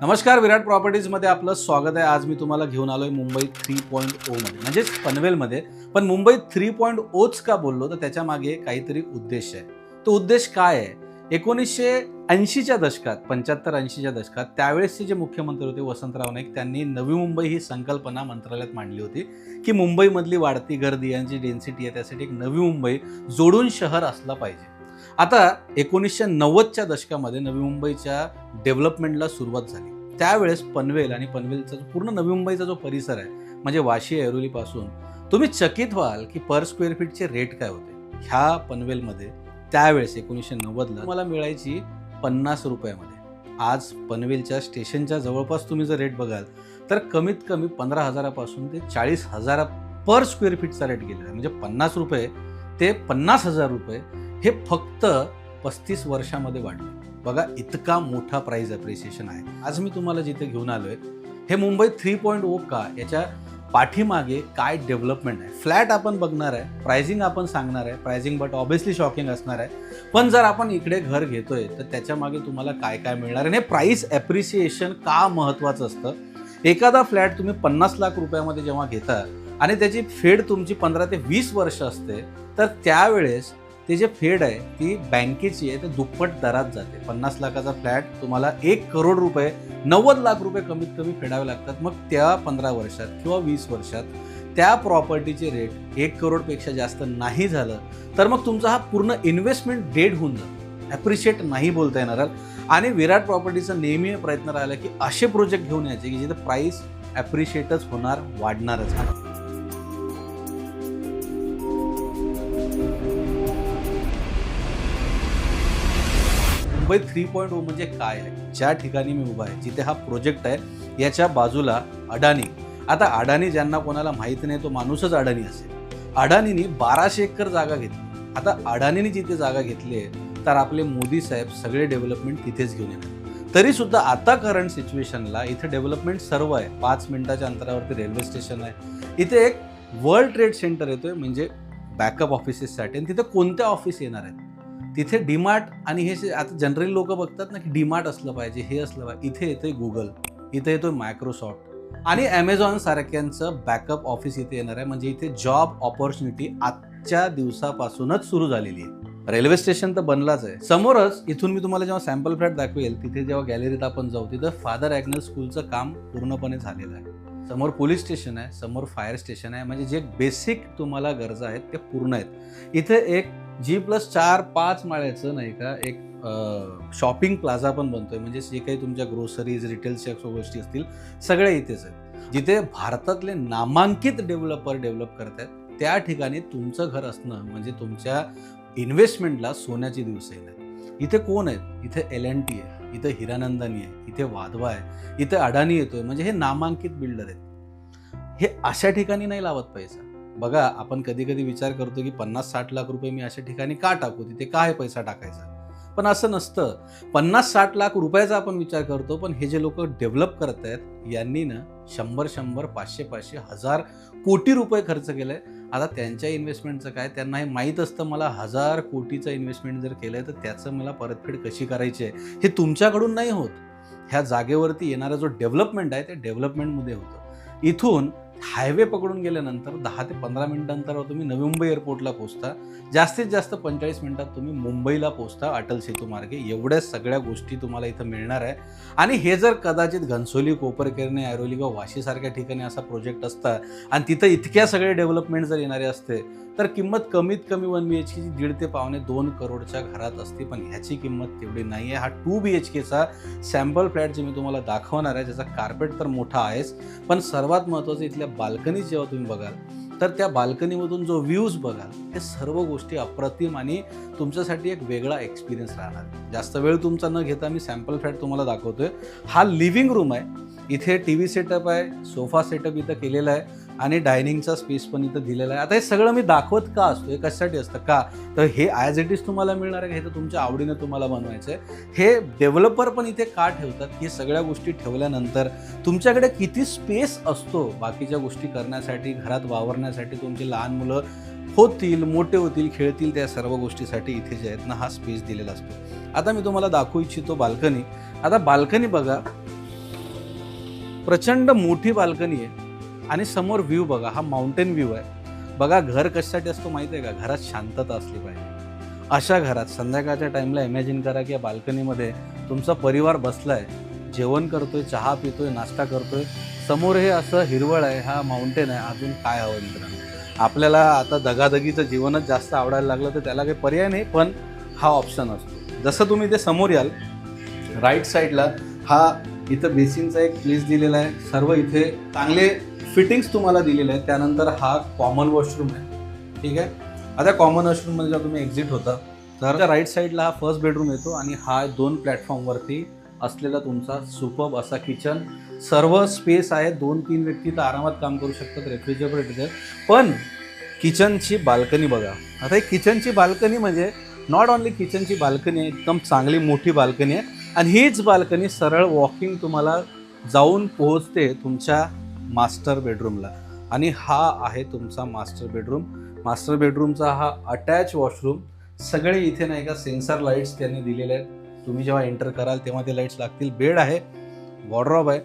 नमस्कार, विराट प्रॉपर्टीजमध्ये आपलं स्वागत आहे. आज मी तुम्हाला घेऊन आलोय मुंबई 3.0 मध्ये, म्हणजेच पनवेलमध्ये. पण मुंबई 3.0च का बोललो तर त्याच्या मागे काहीतरी उद्देश आहे. तो उद्देश काय आहे? 1980च्या दशकात, 75-80च्या दशकात त्यावेळेसचे जे मुख्यमंत्री होते वसंतराव नाईक, त्यांनी नवी मुंबई ही संकल्पना मंत्रालयात मांडली होती की मुंबईमधली वाढती गर्दी यांची डेन्सिटी आहे, त्यासाठी एक नवी मुंबई जोडून शहर असलं पाहिजे. आता 1990च्या दशकामध्ये नवी मुंबईच्या डेव्हलपमेंटला सुरुवात झाली. त्यावेळेस पनवेल आणि पनवेलचा पूर्ण नवी मुंबईचा जो परिसर आहे, म्हणजे वाशी ऐरोलीपासून, तुम्ही चकित व्हाल की पर स्क्वेअर फीटचे रेट काय होते. ह्या पनवेलमध्ये त्यावेळेस 1990ला मला मिळायची 50 रुपयामध्ये. आज पनवेलच्या स्टेशनच्या जवळपास तुम्ही जर रेट बघाल तर कमीत कमी 15,000पासून ते 40,000 पर स्क्वेअर फीटचा रेट गेलेला आहे. म्हणजे 50 रुपये ते 50,000 रुपये हे फक्त 35 वर्षामध्ये वाढले. बघा, इतका मोठा प्राइस अप्रिसिएशन आहे. आज मी तुम्हाला जिथे घेऊन आलोय, हे मुंबई 3.0 का, याच्या पाठीमागे काय डेव्हलपमेंट आहे. फ्लॅट आपण बघणार आहे, प्राइसिंग आपण सांगणार आहे, प्राइसिंग बट ऑब्व्हियसली शॉकिंग असणार आहे. पण जर आपण इकडे घर घेतोय तर त्याच्या मागे तुम्हाला काय काय मिळणार आहे, हे प्राइस अप्रिसिएशन का महत्त्वाचं असतं. एखादा फ्लॅट तुम्ही 50 लाख रुपयामध्ये जेव्हा घेता आणि त्याची फेड तुमची 15 ते 20 वर्ष असते, तर त्यावेळेस ते जे फेड आहे ती बँकेची आहे, ते दुप्पट दरात जाते. 50 लाखाचा फ्लॅट तुम्हाला 1 करोड रुपये, 90 लाख रुपये कमीत कमी फेडावे लागतात. मग त्या 15 वर्षात किंवा 20 वर्षात त्या प्रॉपर्टीचे रेट 1 करोडपेक्षा जास्त नाही झालं तर मग तुमचा हा पूर्ण इन्व्हेस्टमेंट डेड होऊन जातो, ॲप्रिशिएट नाही बोलता येणार. आणि विराट प्रॉपर्टीचा नेहमी प्रयत्न राहिला की असे प्रोजेक्ट घेऊन यायचे की जिथे प्राईस ॲप्रिशिएटच होणार, वाढणारच. मुंबई 3.0 म्हणजे काय आहे? ज्या ठिकाणी मी उभा आहे, जिथे हा प्रोजेक्ट आहे, याच्या बाजूला अडानी. आता अडानी ज्यांना कोणाला माहिती नाही, तो माणूसच अडानी असेल. अडानीनी 1200 एकर जागा घेतली. आता अडानीने जिथे जागा घेतली आहे तर आपले मोदी साहेब सगळे डेव्हलपमेंट तिथेच घेऊन येणार. तरी सुद्धा आता करंट सिच्युएशनला इथे डेव्हलपमेंट सर्व आहे. 5 मिनिटाच्या अंतरावरती रेल्वे स्टेशन आहे. इथे एक वर्ल्ड ट्रेड सेंटर येतोय, म्हणजे बॅकअप ऑफिसेससाठी. आणि तिथे कोणत्या ऑफिस येणार आहेत? तिथे डीमार्ट आणि हे आता जनरली लोक बघतात ना की डीमार्ट असलं पाहिजे, हे असलं पाहिजे. इथे येतोय गुगल, इथे येतोय मायक्रोसॉफ्ट आणि ॲमेझॉन सारख्यांचं बॅकअप ऑफिस इथे येणार आहे. म्हणजे इथे जॉब ऑपॉर्च्युनिटी आजच्या दिवसापासूनच सुरू झालेली आहे. रेल्वे स्टेशन तर बनलाच आहे. समोरच इथून मी तुम्हाला जेव्हा सॅम्पल फ्लॅट दाखवेल, तिथे जेव्हा गॅलरीत आपण जाऊ, तिथं फादर ॲग्नल स्कूलचं काम पूर्णपणे झालेलं आहे. समोर पोलीस स्टेशन आहे, समोर फायर स्टेशन आहे. म्हणजे जे बेसिक तुम्हाला गरजा आहेत ते पूर्ण आहेत. इथे एक G+4-5 माळ्याचं नाही का एक शॉपिंग प्लाझा पण बनतोय. म्हणजे जे काही तुमच्या ग्रोसरीज, रिटेलच्या गोष्टी असतील सगळ्या इथेच आहेत. जिथे भारतातले नामांकित डेव्हलपर डेव्हलप करत आहेत, त्या ठिकाणी तुमचं घर असणं म्हणजे तुमच्या इन्व्हेस्टमेंटला सोन्याची दिवस येणार. इथे कोण आहेत? इथे L&T आहे, इथे हिरानंदानी आहे, इथे वाधवा आहे, इथे अडानी येतोय. म्हणजे हे नामांकित बिल्डर आहेत. हे अशा ठिकाणी नाही लावत पैसा. बघा, आपण कधी कधी विचार करतो की 50-60 लाख रुपये मी अशा ठिकाणी का टाकू, तिथे काय पैसा टाकायचा. पण असं नसतं. 50-60 लाख रुपयाचा आपण विचार करतो, पण हे जे लोक डेव्हलप करत आहेत यांनी ना 100-100, 500-500, 1000 कोटी रुपये खर्च केलाय. आता त्यांच्या इन्व्हेस्टमेंटचं काय, त्यांना हे माहीत असतं. मला 1000 कोटीचं इन्व्हेस्टमेंट जर केलंय तर त्याचं मला परतफेड कशी करायची आहे हे तुमच्याकडून नाही होत. ह्या जागेवरती येणारा जो डेव्हलपमेंट आहे ते डेव्हलपमेंटमध्ये होतं. इथून हायवे पकडून गेल्यानंतर 10 ते 15 मिनिटांतर तुम्ही नवी मुंबई एअरपोर्टला पोहोचता. जास्तीत जास्त 45 मिनिटात तुम्ही मुंबईला पोहोचता अटल सेतू मार्गे. एवढ्या सगळ्या गोष्टी तुम्हाला इथं मिळणार आहे. आणि हे जर कदाचित घनसोली, कोपरखैरणे, ऐरोली किंवा वाशीसारख्या ठिकाणी असा प्रोजेक्ट असता आणि तिथं इतक्या सगळे डेव्हलपमेंट जर येणारे असते तर किंमत कमीत कमी 1 BHKची 1.5 ते 2 करोडच्या घरात असते. पण ह्याची किंमत तेवढी नाही आहे. हा 2 BHKचा सॅम्पल फ्लॅट जे मी तुम्हाला दाखवणार आहे, ज्याचा कार्पेट तर मोठा आहेच, पण सर्वात महत्त्वाचं इथल्या बाल्कनीज जेव्हा तुम्ही बघाल तर त्या बाल्कनीमधून जो व्ह्यूज बघाल, हे सर्व गोष्टी अप्रतिम आणि तुमच्यासाठी एक वेगळा एक्सपिरियन्स राहणार. जास्त वेळ तुमचा न घेता मी सॅम्पल फ्लॅट तुम्हाला दाखवतोय. हा लिव्हिंग रूम आहे. इथे TV सेटअप आहे, सोफा सेटअप इथं केलेला आहे आणि डायनिंगचा स्पेस पण इथं दिलेला आहे. आता हे सगळं मी दाखवत का असतो, हे कशासाठी असतं का, तर हे ॲज इट इज तुम्हाला मिळणार आहे, हे तर तुमच्या आवडीनं तुम्हाला बनवायचं आहे. हे डेव्हलपर पण इथे का ठेवतात, हे सगळ्या गोष्टी ठेवल्यानंतर तुमच्याकडे किती स्पेस असतो बाकीच्या गोष्टी करण्यासाठी, घरात वावरण्यासाठी. तुमची लहान मुलं होतील, मोठे होतील, खेळतील, त्या सर्व गोष्टीसाठी इथे जे आहेत ना हा स्पेस दिलेला असतो. आता मी तुम्हाला दाखवू इच्छितो बाल्कनी. आता बाल्कनी बघा, प्रचंड मोठी बाल्कनी आहे आणि समोर व्ह्यू बघा, हा माउंटेन व्ह्यू आहे. बघा घर कशासाठी असतो माहिती आहे का? घरात शांतता असली पाहिजे. अशा घरात संध्याकाळच्या टाईमला इमॅजिन करा की या बाल्कनीमध्ये तुमचा परिवार बसलाय, जेवण करतोय, चहा पितोय, नाश्ता करतोय, समोर हे असं हिरवळ आहे, हा माउंटेन आहे. अजून काय हवं मित्रांनो? आपल्याला आता दगादगीचं जीवनच जास्त आवडायला लागलं तर त्याला काही पर्याय नाही, पण हा ऑप्शन असतो. जसं तुम्ही ते समोर याल राईट साईडला, हा इथं बेसिनचा एक प्लेस दिलेला आहे. सर्व इथे चांगले फिटिंग्स तुम्हाला दिलेले आहेत. त्यानंतर हा कॉमन वॉशरूम आहे, ठीक आहे. आता कॉमन वॉशरूममध्ये जेव्हा तुम्ही एक्झिट होता तर राईट साईडला हा फर्स्ट बेडरूम येतो आणि हा 2 प्लॅटफॉर्मवरती असलेला तुमचा सुपर्ब असा किचन. सर्व स्पेस आहे, 2-3 व्यक्ती तर आरामात काम करू शकतात. रेफ्रिजरेटर पण किचनची बाल्कनी बघा. आता एक किचनची बाल्कनी म्हणजे नॉट ओन्ली किचनची बाल्कनी आहे, एकदम चांगली मोठी बाल्कनी आहे आणि हीच बाल्कनी सरळ वॉकिंग तुम्हाला जाऊन पोहोचते तुमच्या मास्टर बेडरूमला. आणि हा आहे तुमचा मास्टर बेडरूम. मास्टर बेडरूमचा हा अटॅच वॉशरूम. सगळे इथे नाही का सेन्सर लाईट्स त्यांनी दिलेले आहेत. तुम्ही जेव्हा एंटर कराल तेव्हा ते लाईट्स लागतील. बेड आहे, वॉर्डरॉब आहे.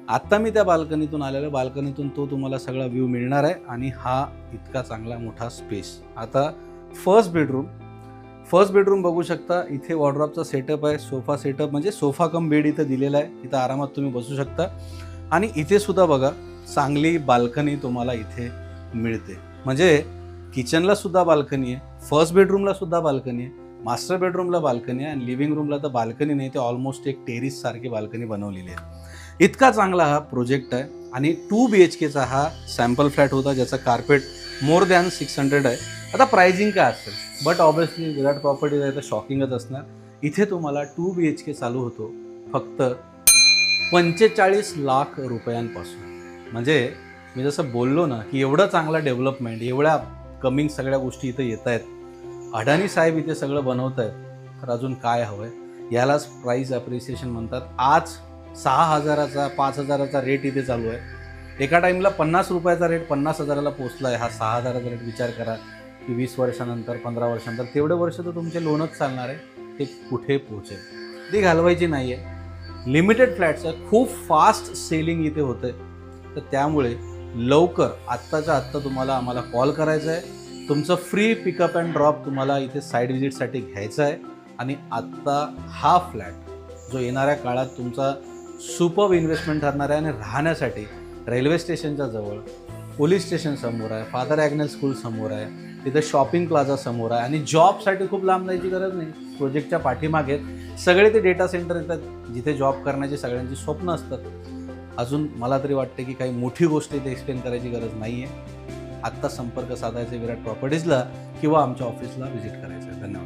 आत्ता मी त्या बाल्कनीतून आलेलो, बाल्कनीतून तो तुम्हाला सगळा व्ह्यू मिळणार आहे आणि हा इतका चांगला मोठा स्पेस. आता फर्स्ट बेडरूम बघू शकता. इथे वॉर्डरॉबचा सेटअप आहे, सोफा सेटअप म्हणजे सोफा कम बेड इथं दिलेला आहे. इथं आरामात तुम्ही बसू शकता आणि इथे सुद्धा बघा चांगली बाल्कनी तुम्हाला इथे मिळते. म्हणजे किचनला सुद्धा बाल्कनी आहे, फर्स्ट बेडरूमला सुद्धा बाल्कनी आहे, मास्टर बेडरूमला बाल्कनी आहे आणि लिव्हिंग रूमला तर बाल्कनी नाही, ते ऑलमोस्ट एक टेरिस सारखी बाल्कनी बनवलेली आहे. इतका चांगला हा प्रोजेक्ट आहे आणि 2 BHKचा हा सॅम्पल फ्लॅट होता ज्याचा कार्पेट मोर दॅन 600 आहे. आता प्राइसिंग काय असेल, बट ऑब्व्हियसली विराट प्रॉपर्टीज आहे तर शॉकिंगच असणार. इथे तुम्हाला 2 BHK चालू होतो फक्त 45 लाख रुपयांपासून. म्हणजे मी जसं बोललो ना की एवढं चांगलं डेव्हलपमेंट, एवढ्या कमिंग सगळ्या गोष्टी इथं येत आहेत. अडाणी साहेब इथे सगळं बनवत आहेत, तर अजून काय हवं आहे? यालाच प्राईस ॲप्रिसिएशन म्हणतात. आज 6,000चा 5,000चा रेट इथे चालू आहे. एका टाईमला 50 रुपयाचा रेट 50,000ला पोचला आहे. हा 6,000चा रेट विचार करा की 20 वर्षानंतर 15 वर्षानंतर तेवढे वर्ष तर तुमचे लोनच चालणार आहे. ते कुठे पोचेल ती घालवायची नाही आहे. लिमिटेड फ्लॅट्स आहे, खूप फास्ट सेलिंग इथे होतं आहे. तर त्यामुळे लवकर आत्ताच्या आत्ता तुम्हाला आम्हाला कॉल करायचा आहे. तुमचं फ्री पिकअप अँड ड्रॉप तुम्हाला इथे साईड व्हिजिटसाठी घ्यायचं आहे आणि आत्ता हा फ्लॅट जो येणाऱ्या काळात तुमचा सुपर्ब इन्व्हेस्टमेंट ठरणार आहे आणि राहण्यासाठी रेल्वे स्टेशनच्या जवळ, पोलीस स्टेशन समोर आहे, फादर ॲग्नेल स्कूल समोर आहे, तिथे शॉपिंग प्लाझा समोर आहे आणि जॉबसाठी खूप लांब जायची गरज नाही. प्रोजेक्टच्या पाठीमागे सगळे ते डेटा सेंटर येतात जिथे जॉब करण्याची सगळ्यांची स्वप्न असतात. अजून मला तरी वाटते की काही मोठी गोष्ट इथे एक्सप्लेन करायची गरज नाही आहे. आत्ता संपर्क साधायचा विराट प्रॉपर्टीजला किंवा आमच्या ऑफिसला व्हिजिट करायचं आहे. धन्यवाद.